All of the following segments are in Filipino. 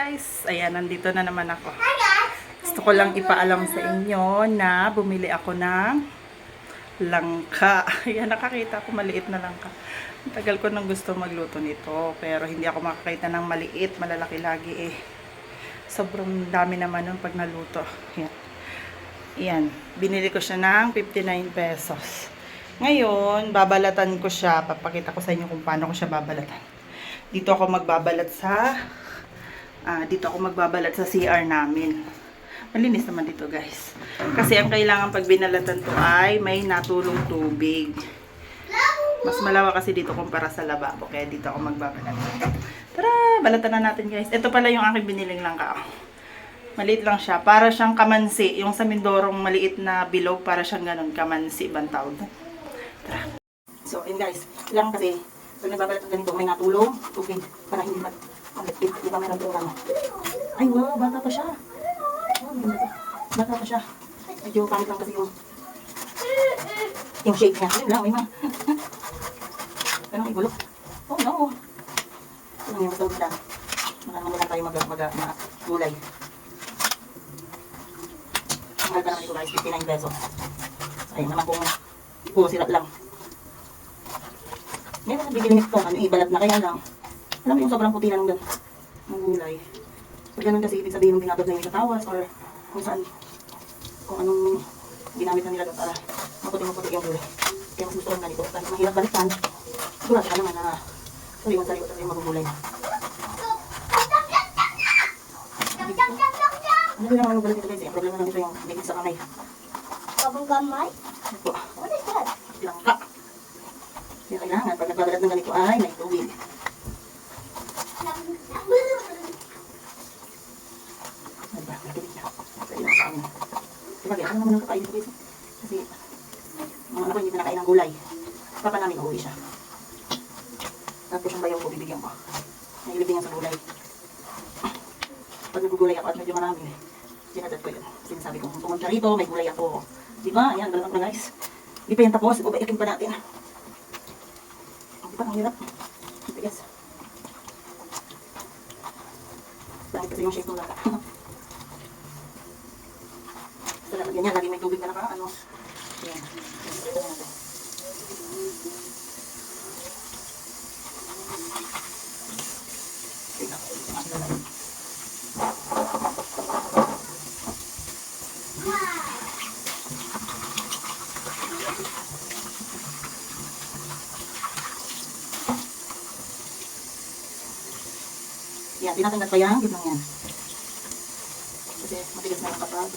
Guys, ayan, nandito na naman ako. Gusto ko lang ipaalam sa inyo na bumili ako ng langka. Ayan, nakakita ko maliit na langka. Ang tagal ko nang gusto magluto nito, pero hindi ako makakita ng maliit, malalaki lagi eh. Sobrang dami naman nun pag naluto. Ayan. Ayan, binili ko siya ng 59 pesos. Ngayon, babalatan ko siya. Papakita ko sa inyo kung paano ko siya babalatan. Dito ako magbabalat sa CR namin. Malinis naman dito, guys. Kasi ang kailangan pag binalatan to ay may natulong tubig. Mas malawa kasi dito kumpara sa lababo. Kaya dito ako magbabalat. Tara, balatan na natin, guys. Ito pala yung aking biniling langka. Maliit lang siya. Para siyang kamansi. Yung sa Mindorong maliit na bilog. Para siyang ganun, kamansi. Ibang tawag. Tara. So, yun, guys. Lang kasi pag nagbabalat ng ganito, may natulong tubig. Para hindi di ba meron programa? Ay, wow, bata pa siya. Oh, bata pa siya. Medyo pangit lang kasi yung shape niya. Yun lang, may mga. Pero may gulo. Oh, no. Ito lang yung gusto nila. Naman lang tayo mag-gulay. Ang mahal pa naman ito, guys, 59 pesos. So, ayun naman kung puro sirap lang. Ngayon, bibili nito, ibalat na kaya lang. Alam mo yung sobrang puti na ng gulay. So, ganun kasi ibig sabihin ng binabad na yung sa tawas or kung saan, kung anong ginamit na nila doon para maputing-maputi yung gulay. Kaya mas gusto lang ganito. Kahit mahirap balikan, sigurado ka naman na sariwan-sariwa talaga yung magugulay na. Ano lang ang magulat ito guys eh. Ang problema lang ito yung bigit sa kamay. Kabang kamay? Ito. What is that? Langka. Kaya kailangan pag nagbabalat ng ganito ay may tubig. Sabagay, ano naman ang kakain ito guys? Kasi, mga ano ko hindi pinakain ng gulay. Papa namin uuwi siya. Tapos yung bayaw ko bibigyan ko. Nailibing yan sa gulay. Pag nagugulay ako at medyo marami, sinadad ko yun. Sinasabi ko, pumunta rito, may gulay ako. Diba? Ayan, galang na guys. Di pa yan tapos, ubaikin pa natin. Diba? Ang hirap. Ito guys. Bakit kasi yung shape ng laka. So, dapat ganyan, lagi may tubig na naka, ano. Ayan. Ito na natin. Tignan ko. Ang lalay. Yan, tinatanggal pa yan, gitnang yan. Kasi matigas na yung kapag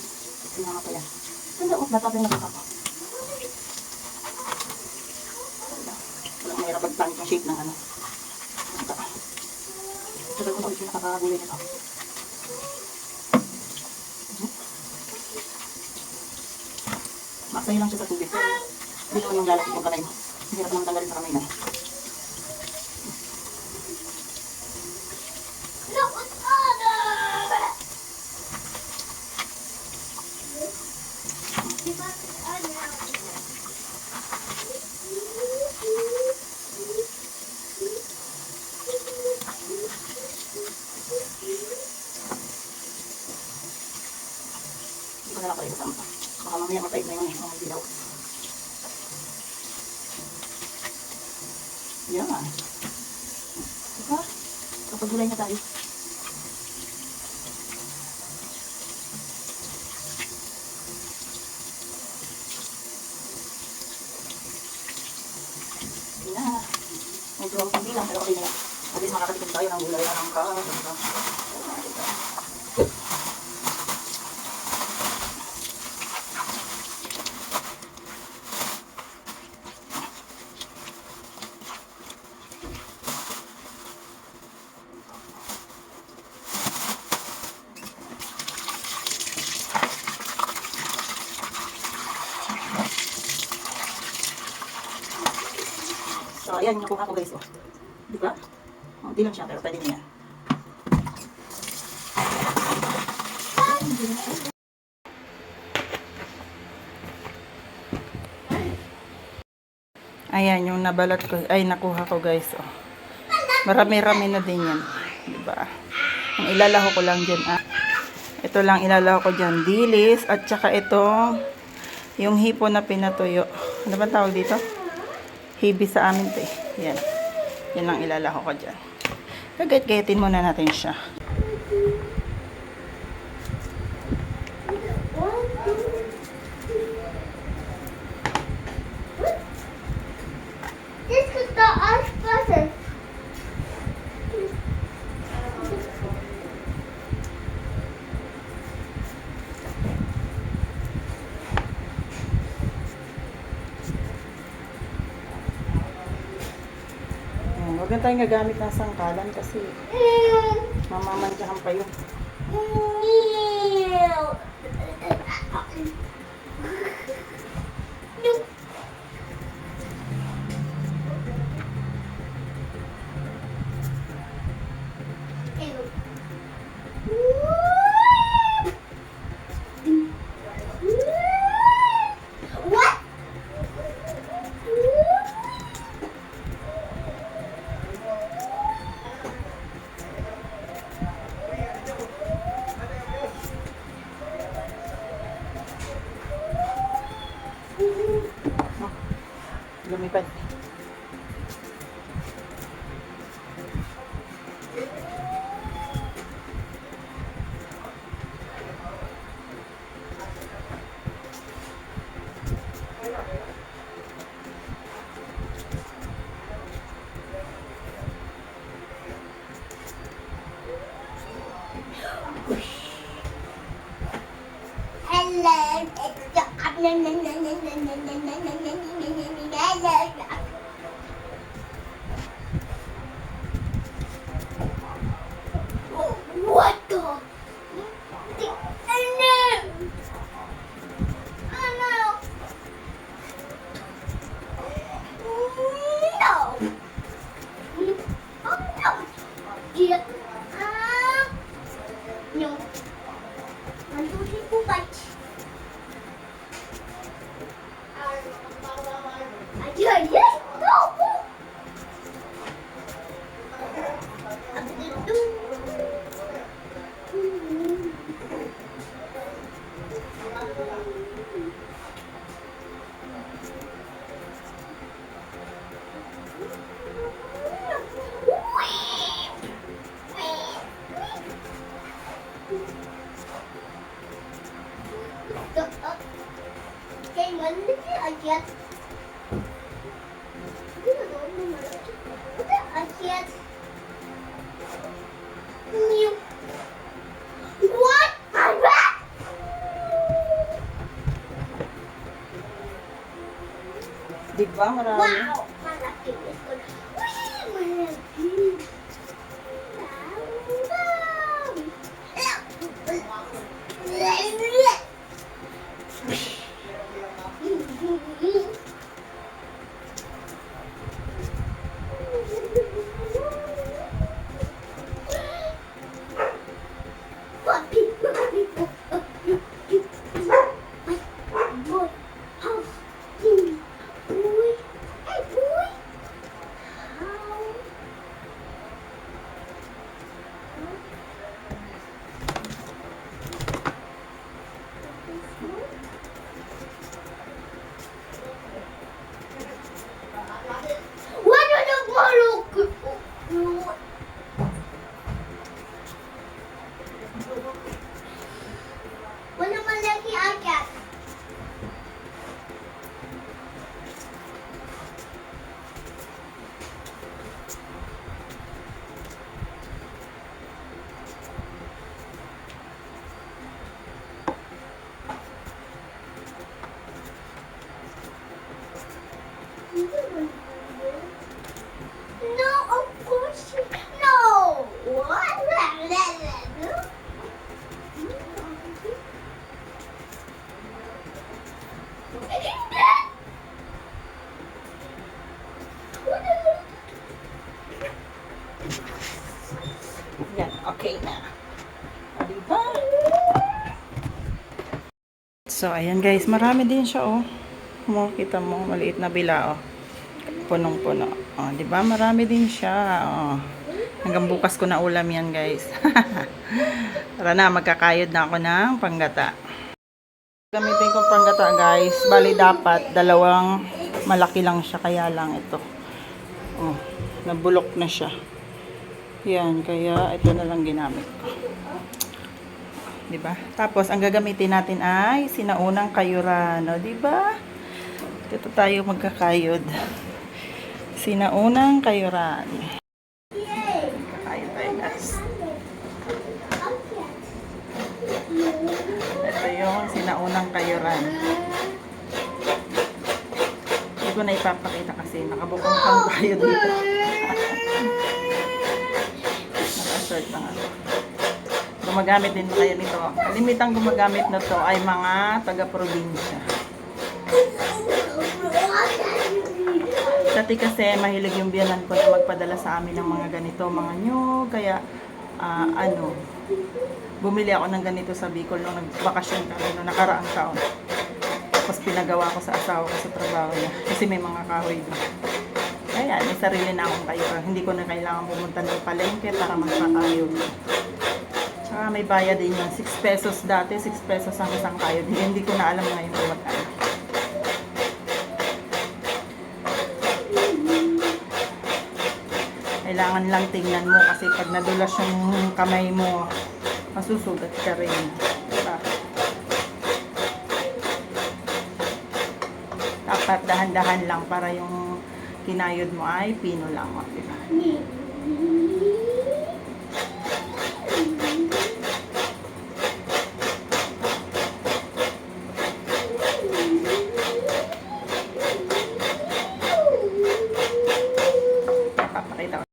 tinama pa yan. Tanda, bata pa yung nakakapa. Walang mahirap pagpangit yung shape ng ano. Tagal ko ulit yung nakakagulay nito. Maksay lang siya sa tubig. Hindi naman yung lalapit yung kamay mo. Hirap naman tanggalin sa kamay na. Hindi ko na lang pala isasama. Baka mamaya mapait na yun eh. Mamay dilaw. Yan. Diba? Kapag gulay na tayo. Yan. Medyo hindi lang pero okay na yan. At least makakatikim tayo ng gulay na langka. So, ayan yung nakuha ko guys. Oh. Diba? Hindi lang siya, pero pwede na yan. Ayan, yung nabalat ko, ay nakuha ko guys. Oh. Marami-rami na din yan. Diba? Ang ilalaho ko lang dyan, ito lang ilalaho ko dyan, dilis, at saka ito, yung hipo na pinatuyo. Ano ba tawag dito? Hibi sa amin to eh. Yan. Yan lang ilalaho ko dyan. Gagayat-gayatin muna natin siya. This is the ice butter. Yan. Huwag na tayong gagamit ng sangkalan kasi mamamantsahan pa yun. What? Lumipad. Hello, what the? Oh no! Oh no! No! Oh no! Get up! No. 1, 2, 3, 4, 5. Ayan, yes! No! Okay, malaki akyat. Akyat. What? Di ba? Marami. Wow! Malaki. Malaki. Wala malaki akyat. No, of course no. What? Yan, okay na. O, diba? So, ayan guys, marami din siya, oh. Makikita mo, maliit na bila, oh. Punong-puno. Oh, diba? Marami din siya, oh. Hanggang bukas ko na ulam yan, guys. Tara na, magkakayod na ako ng panggata. Gamitin kong panggata, guys. Bali, dapat dalawang malaki lang siya. Kaya lang ito. Oh, nabulok na siya. Yan, kaya ito na lang ginamit ko. Diba? Tapos, ang gagamitin natin ay sinaunang kayuran. O, diba? Dito tayo magkakayod. Sinaunang kayuran. Kakayod tayo, guys. Ito yung sinaunang kayuran. Hindi ko na ipapakita kasi nakabukong pang tayo dito. Naka-short lang ako. Gumagamit din ba kayo nito? Limitang gumagamit na to ay mga taga-probinsya. Dati kasi mahilig yung biyanan ko na magpadala sa amin ng mga ganito, mga nyug. Kaya, bumili ako ng ganito sa Bicol nung nagbakasyon kami nung nakaraang taon. Tapos pinagawa ko sa asawa ko sa trabaho niya. Kasi may mga kahoy doon. Kaya, may sarili na akong kayo. Hindi ko na kailangan pumunta ng palengke para magpakayod. Tsaka may bayad din yun. 6 pesos dati, 6 pesos ang isang kayod. Hindi ko na alam ngayon kung magkano. Kailangan lang tingnan mo kasi pag nadulas yung kamay mo, masusugat ka rin. Diba? Dapat dahan-dahan lang para yung kinayod mo ay pino lang. Diba? Papakita ko.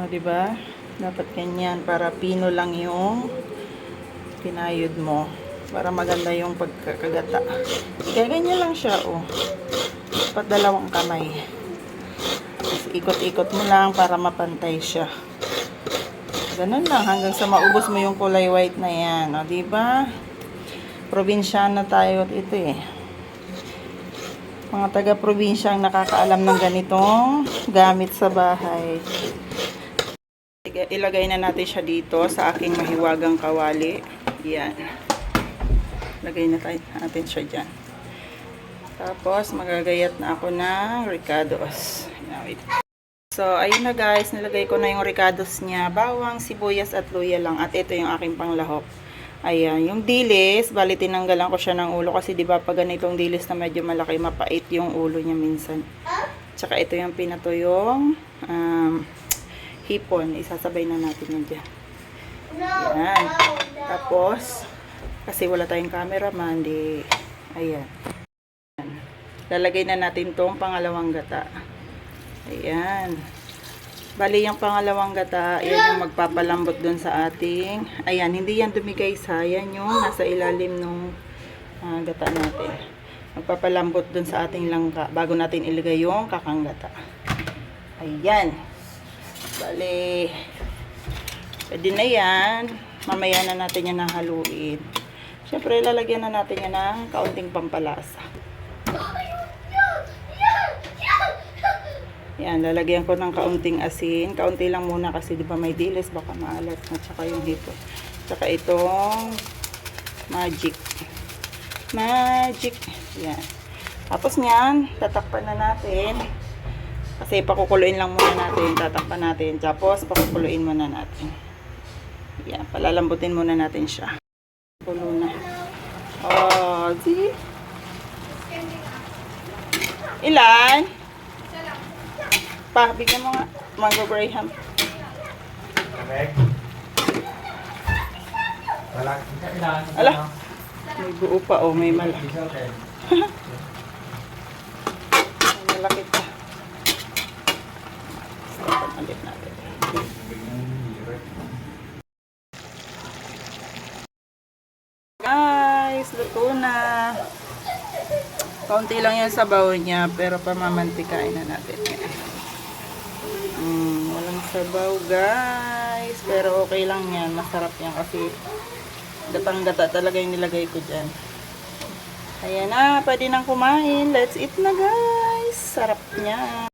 Diba? Dapat ganyan para pino lang yung kinayod mo para maganda yung pagkakagata. Kaya ganyan lang siya, oh. Dapat dalawang kamay. Tapos ikot-ikot mo lang para mapantay siya. Ganun lang hanggang sa maubos mo yung kulay white na yan, oh, diba? Probinsyana tayo ito eh. Mga taga-probinsya ang nakakaalam ng ganitong gamit sa bahay. Ilagay na natin siya dito sa aking mahiwagang kawali. Yan. Lagay na natin siya dyan. Tapos, magagayat na ako ng ricados. Wait. So, ayun na guys. Nilagay ko na yung ricados niya. Bawang, sibuyas at luya lang. At ito yung aking panglahok. Ayan. Yung dilis, bali tinanggalan ko siya ng ulo. Kasi diba pag ganitong dilis na medyo malaki, mapait yung ulo niya minsan. Tsaka ito yung pinatuyong hipon. Isasabay na natin yan dyan. Ayan. Tapos, kasi wala tayong cameraman, di, ayan. Lalagay na natin tong pangalawang gata. Ayan. Bali, yung pangalawang gata, yan yung magpapalambot dun sa ating, ayan, hindi yan dumigay sa, yan yung nasa ilalim nung gata natin. Magpapalambot dun sa ating langka, bago natin ilagay yung kakang gata. Ayan. Bali, pwede na yan. Mamaya na natin yan haluin. Siyempre, lalagyan na natin yan ng kaunting pampalasa. Yan, lalagyan ko ng kaunting asin. Kaunti lang muna kasi di ba may dilis, baka maalat na. Tsaka yung hito. Tsaka itong magic. Magic. Yan. Tapos niyan, tatakpan na natin. Kasi pakukuluin lang muna natin. Tatakpan natin. Tapos pakukuluin muna natin. Yan, palalambutin muna natin siya. Kulo na. Oh, see? Ilan? Pa, bigyan mo nga. Mango Graham. Ala, may buo pa, oh, may malaki. May malaki pa. Ulit natin. Guys, luto na. Kaunti lang yung sabaw niya, pero pamamantikain na natin. Walang sabaw, guys. Pero okay lang yan. Masarap yan kasi gatang-gata talaga yung nilagay ko dyan. Ayan na, pwede nang kumain. Let's eat na, guys. Sarap niya.